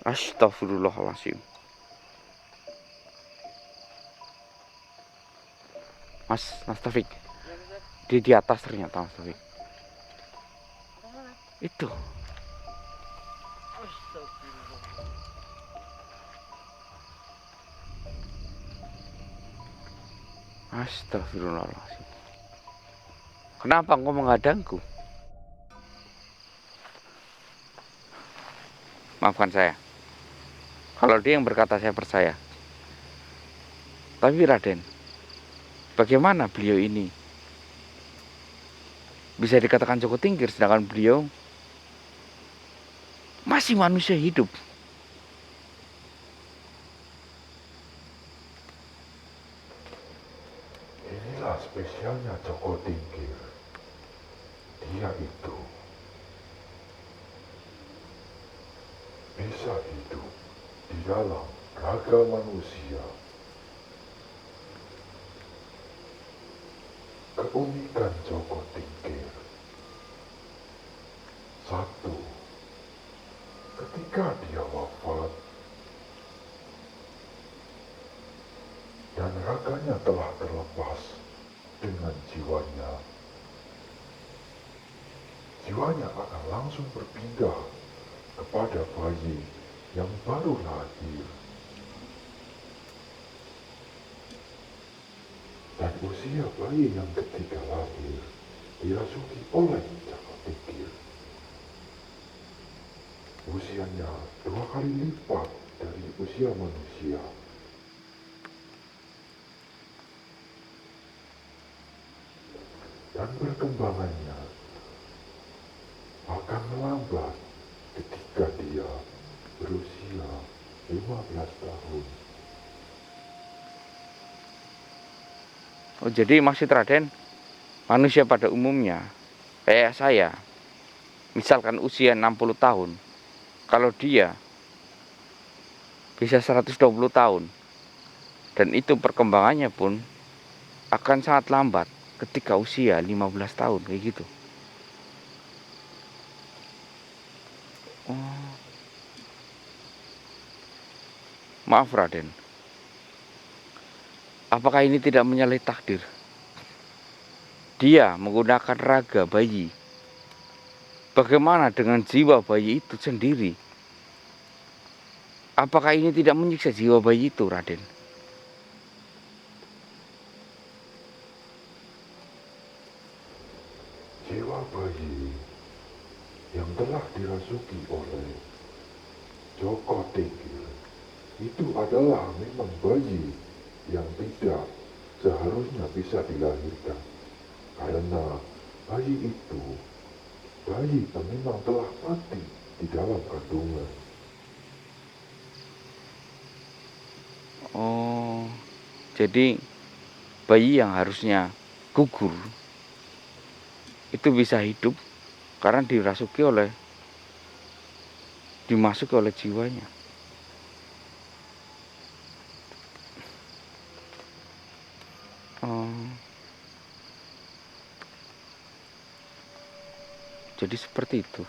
Astagfirullahaladzim. Mas Taufik, di atas ternyata Mas Taufik. Itu. Astagfirullahaladzim. Kenapa engkau menghadangku? Maafkan saya. Kalau dia yang berkata saya percaya. Tapi Raden, bagaimana beliau ini bisa dikatakan Joko Tingkir sedangkan beliau masih manusia hidup? Inilah spesialnya Joko Tingkir. Dia itu bisa hidup di dalam raga manusia. Keunikan Joko Tingkir. Satu, ketika dia wafat dan raganya telah terlepas dengan jiwanya, jiwanya akan langsung berpindah kepada bayi yang baru lahir. Dan usia bayi yang ketika lahir dirasuki oleh Joko Tingkir. Usianya 2 kali lipat dari usia manusia. Dan perkembangannya akan melambat ketika dia berusia 15 tahun. Oh, jadi maksud Raden, manusia pada umumnya kayak saya, misalkan usia 60 tahun, kalau dia bisa 120 tahun, dan itu perkembangannya pun akan sangat lambat ketika usia 15 tahun, kayak gitu. Oh. Maaf Raden, apakah ini tidak menyalahi takdir? Dia menggunakan raga bayi. Bagaimana dengan jiwa bayi itu sendiri? Apakah ini tidak menyiksa jiwa bayi itu, Raden? Jiwa bayi yang telah dirasuki oleh Joko Tingkir itu adalah memang bayi yang tidak seharusnya bisa dilahirkan, karena bayi itu bayi yang memang telah mati di dalam kandungan. Oh, jadi bayi yang harusnya gugur itu bisa hidup karena dimasuki oleh jiwanya. Oh, jadi seperti itu.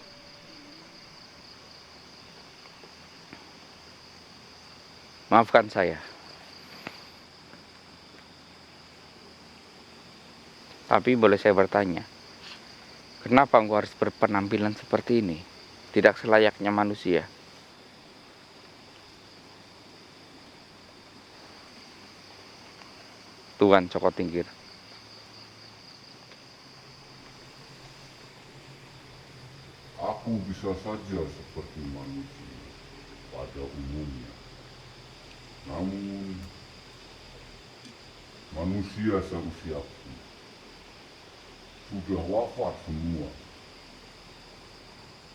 Maafkan saya. Tapi boleh saya bertanya, kenapa engkau harus berpenampilan seperti ini? Tidak selayaknya manusia. Tuan Joko Tingkir. Aku bisa saja seperti manusia pada umumnya. Namun, manusia seusiaku sudah wafat semua.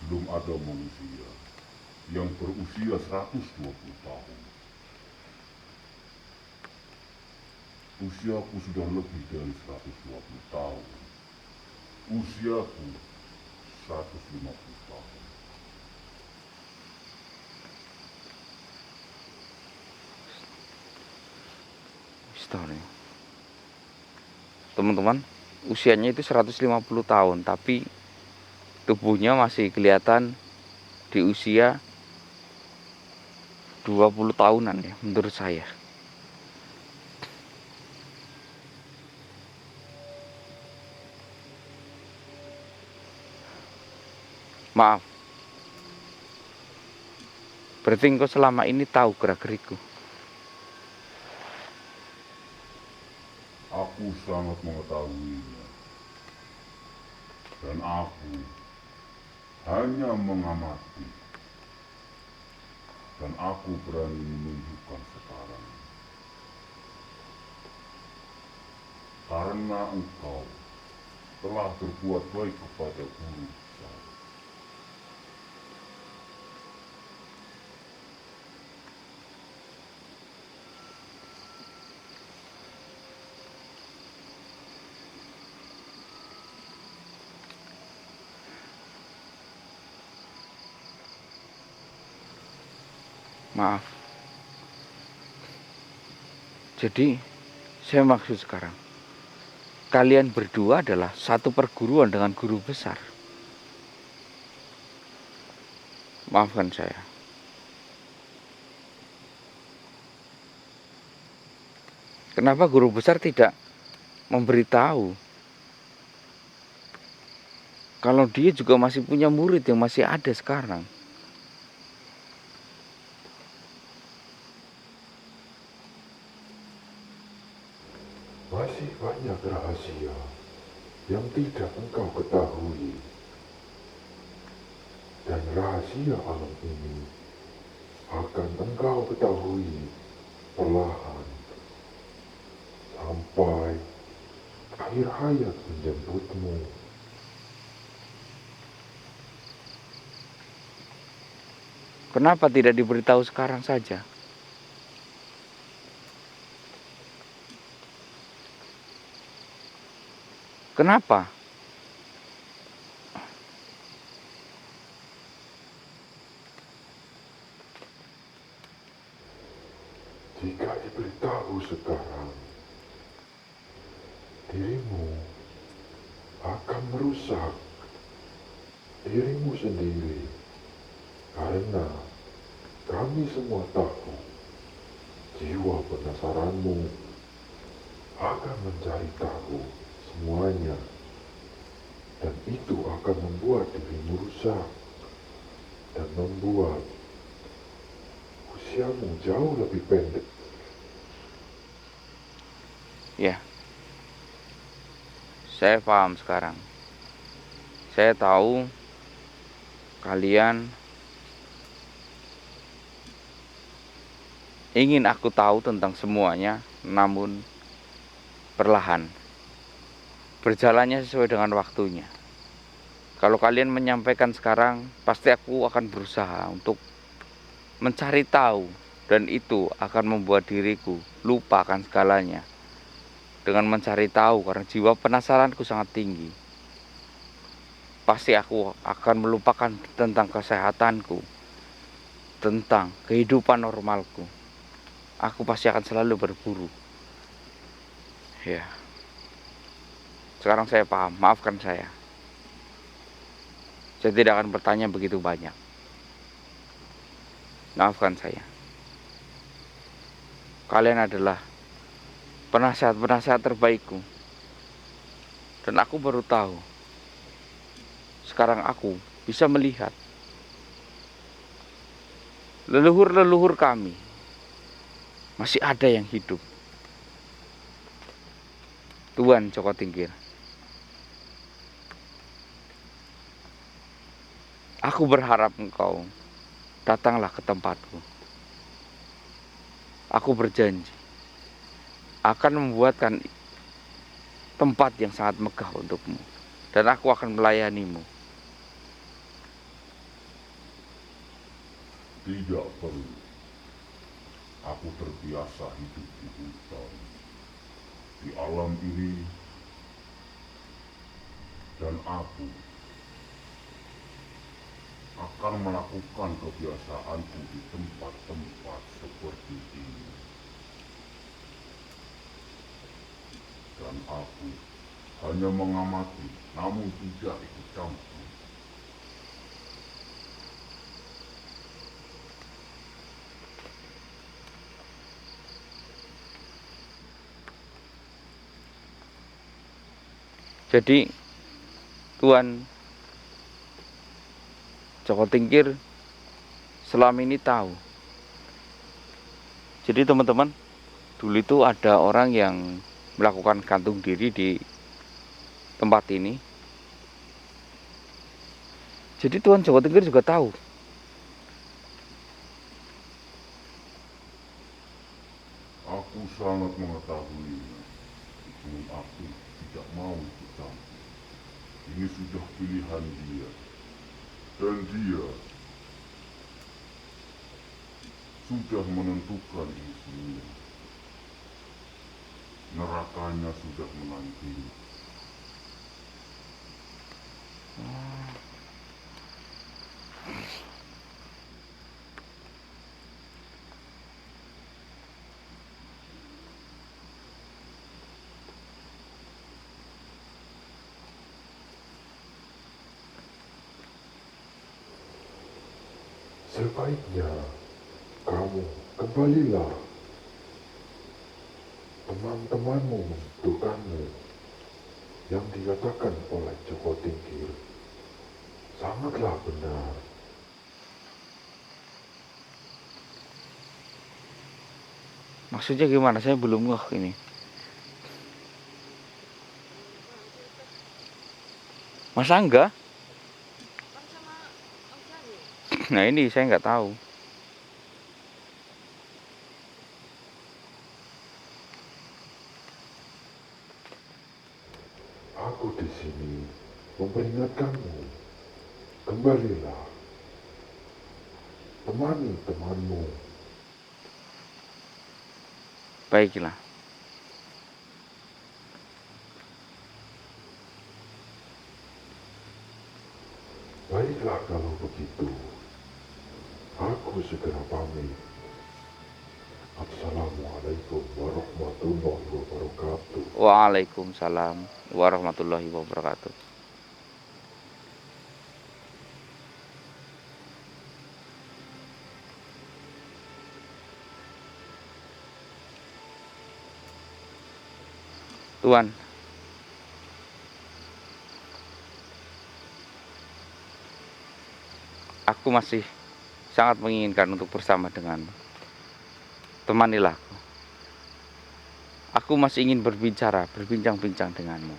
Belum ada manusia yang berusia 120 tahun. Usiaku sudah lebih dari 120 tahun. Usiaku 150 tahun. Teman-teman, usianya itu 150 tahun, tapi tubuhnya masih kelihatan di usia 20 tahunan ya menurut saya. Maaf, berarti engkau selama ini tahu gerak-geriku. Aku sangat mengetahuinya. Dan aku hanya mengamati. Dan aku berani menunjukkan sekarang. Karena engkau telah berbuat baik kepada guru besar. Maaf. Jadi, saya maksud sekarang, kalian berdua adalah satu perguruan dengan guru besar. Maafkan saya. Kenapa guru besar tidak memberitahu kalau dia juga masih punya murid yang masih ada sekarang? Masih banyak rahasia yang tidak engkau ketahui. Dan rahasia alam ini akan engkau ketahui perlahan sampai akhir hayat menjemputmu. Kenapa tidak diberitahu sekarang saja? Kenapa? Jika diberitahu sekarang, dirimu akan merusak dirimu sendiri. Karena kami semua tahu jiwa penasaranmu akan mencari tahu semuanya, dan itu akan membuat dirimu rusak dan membuat usiamu jauh lebih pendek. Ya, saya paham sekarang. Saya tahu kalian ingin aku tahu tentang semuanya, namun perlahan. Berjalannya sesuai dengan waktunya. Kalau kalian menyampaikan sekarang, pasti aku akan berusaha untuk mencari tahu, dan itu akan membuat diriku lupa akan segalanya. Dengan mencari tahu, karena jiwa penasaranku sangat tinggi, pasti aku akan melupakan tentang kesehatanku, tentang kehidupan normalku. Aku pasti akan selalu berburu. Ya. Sekarang saya paham, maafkan saya. Saya tidak akan bertanya begitu banyak. Maafkan saya. Kalian adalah penasihat-penasihat terbaikku. Dan aku baru tahu. Sekarang aku bisa melihat leluhur-leluhur kami masih ada yang hidup. Tuan Joko Tingkir, aku berharap engkau datanglah ke tempatku. Aku berjanji akan membuatkan tempat yang sangat megah untukmu, dan aku akan melayanimu. Tidak perlu. Aku terbiasa hidup di hutan, di alam ini, dan aku akan melakukan kebiasaanku di tempat-tempat seperti ini. Dan aku hanya mengamati, namun tidak ikut campur. Jadi Tuan Joko Tingkir selama ini tahu. Jadi teman-teman, dulu itu ada orang yang melakukan gantung diri di tempat ini. Jadi Tuan Joko Tingkir juga tahu. Aku sangat mengetahuinya. Namun aku tidak mau ikut campur. Ini sudah pilihan dia. Dan dia sudah menentukan ini semua. Nerakanya sudah menantinya. Sebaiknya kamu kembalilah. Teman-temanmu membutuhkanmu. Yang dikatakan oleh Joko Tingkir sangatlah benar. Maksudnya gimana? Saya belum ngeh ini. Masa enggak? Nah ini saya nggak tahu. Aku di sini memperingatkanmu. Kembalilah. Temani temanmu. Baiklah. Baiklah kalau begitu. Aku segera pamit. Assalamualaikum warahmatullahi wabarakatuh. Waalaikumsalam warahmatullahi wabarakatuh. Tuan, aku masih sangat menginginkan untuk bersama denganmu. Temanilah aku. Aku masih ingin berbincang-bincang denganmu.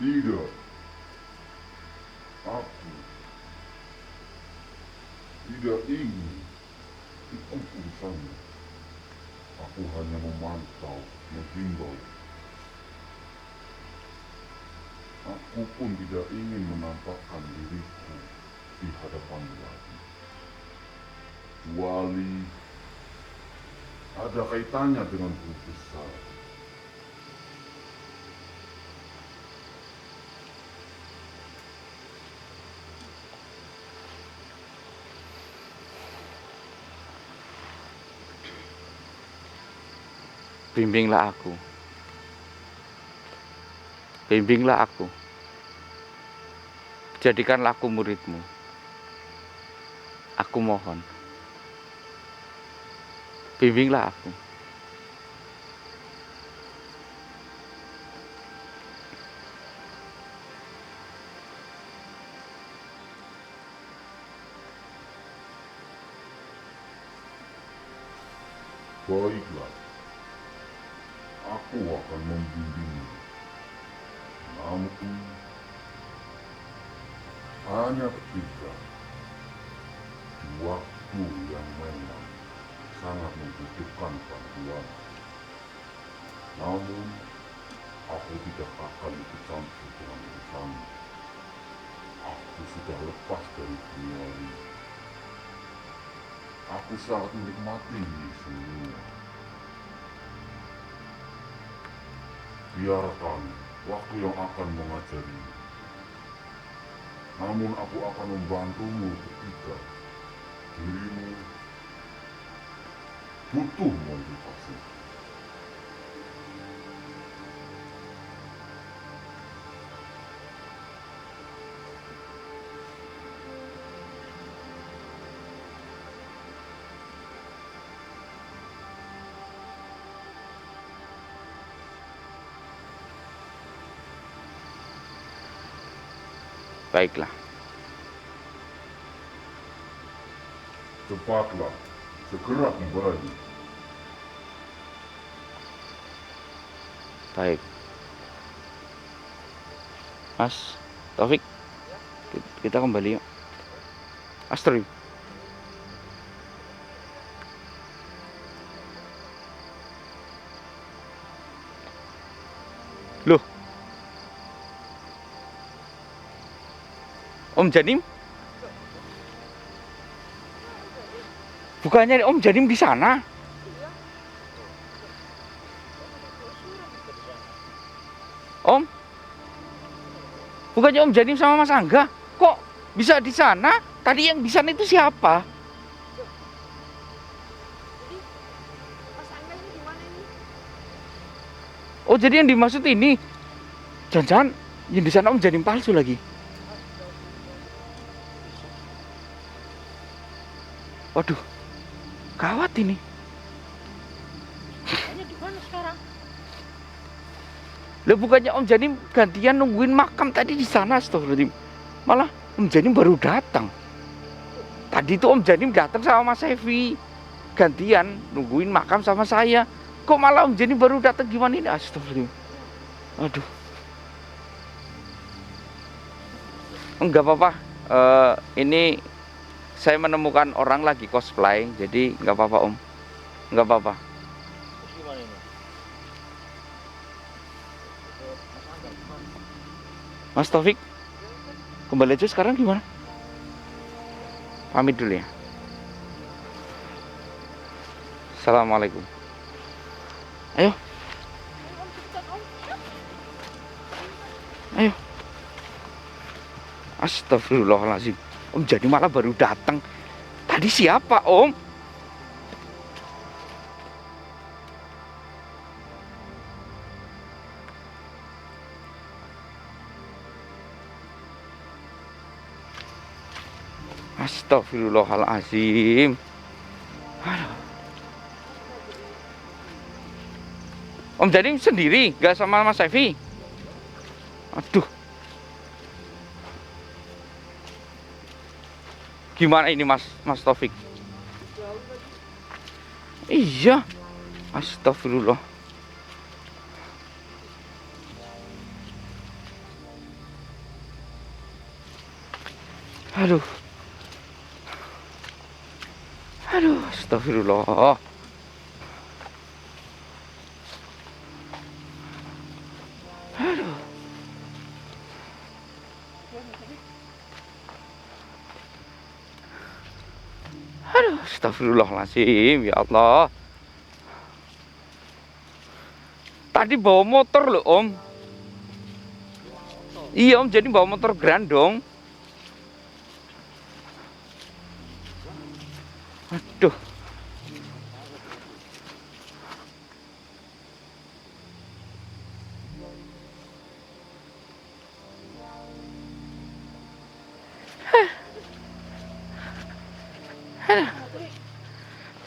Tidak. Aku tidak ingin ikut urusannya. Aku hanya memantau, menghimbau. Aku pun tidak ingin menampakkan diriku di hadapan lagi. Kecuali ada kaitannya dengan grup besar. Bimbinglah aku. Bimbinglah aku. Jadikanlah aku muridmu. Aku mohon. Bimbinglah aku. Baiklah. Aku akan membimbingmu. Namun hanya ketika di waktu yang memang sangat membutuhkan bantuan. Namun aku tidak akan ikut campur dengan urusanmu. Aku sudah lepas dari dunia ini. Aku sangat menikmati ini semua. Biarkan waktu yang akan mengajari. Namun aku akan membantumu ketika dirimu butuh motivasi. Baiklah. Cepatlah, segera kembali. Baik. Mas Taufik, kita kembali yuk. Astri. Loh. Om Janim? Bukannya Om Janim di sana? Om? Bukannya Om Janim sama Mas Angga? Kok bisa di sana? Tadi yang di sana itu siapa? Mas Angga ini di mana ini? Oh, jadi yang dimaksud ini jangan-jangan yang di sana Om Janim palsu lagi. Waduh, gawat ini. Makanya di mana sekarang? Lah bukannya Om Janim gantian nungguin makam tadi di sana, astagfirullahaladzim. Malah Om Janim baru datang. Tadi tuh Om Janim datang sama Mas Evi. Gantian nungguin makam sama saya. Kok malah Om Janim baru datang, gimana ini? Astagfirullahaladzim. Aduh. Enggak apa-apa. Ini saya menemukan orang lagi cosplay, jadi enggak apa-apa Om. Enggak apa-apa. Terus gimana ini? Mas Angga gimana? Mas Taufik, kembali aja sekarang gimana? Pamit dulu ya. Assalamualaikum. Ayo, Om, cepetan Om. ayo. Astagfirullahaladzim. Om jadi malah baru datang. Tadi siapa Om? Astagfirullahaladzim. Aduh. Om jadi sendiri, gak sama Mas Evi? Aduh. Gimana ini Mas Taufik? Iya. Astagfirullah. Aduh. Aduh, astagfirullah. Aduh. Aduh, astagfirullahaladzim, ya Allah. Tadi bawa motor loh Om. Iya Om, jadi bawa motor grandong. Aduh.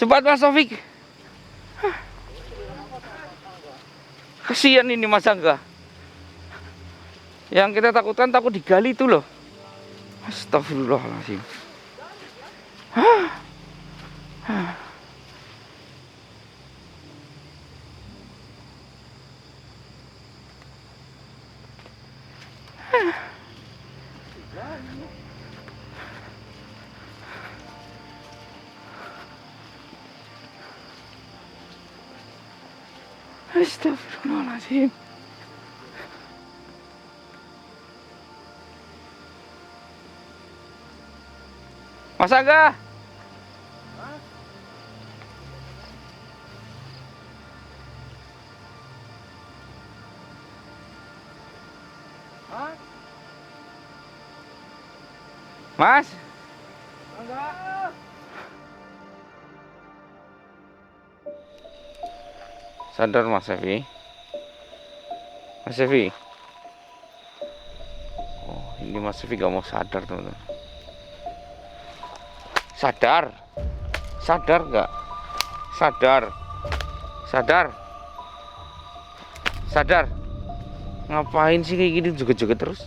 Cepat Mas Taufik. Kasihan ini Mas Angga. Yang kita takutkan takut digali itu loh. Astagfirullahaladzim. Astagfirullahaladzim. Mas Angga. Mas. Sadar Mas Evi. Mas Evi. Oh, ini Mas Evi gak mau sadar teman-teman. Sadar. Sadar gak? Sadar. Sadar. Sadar. Ngapain sih kayak gini joget-joget terus?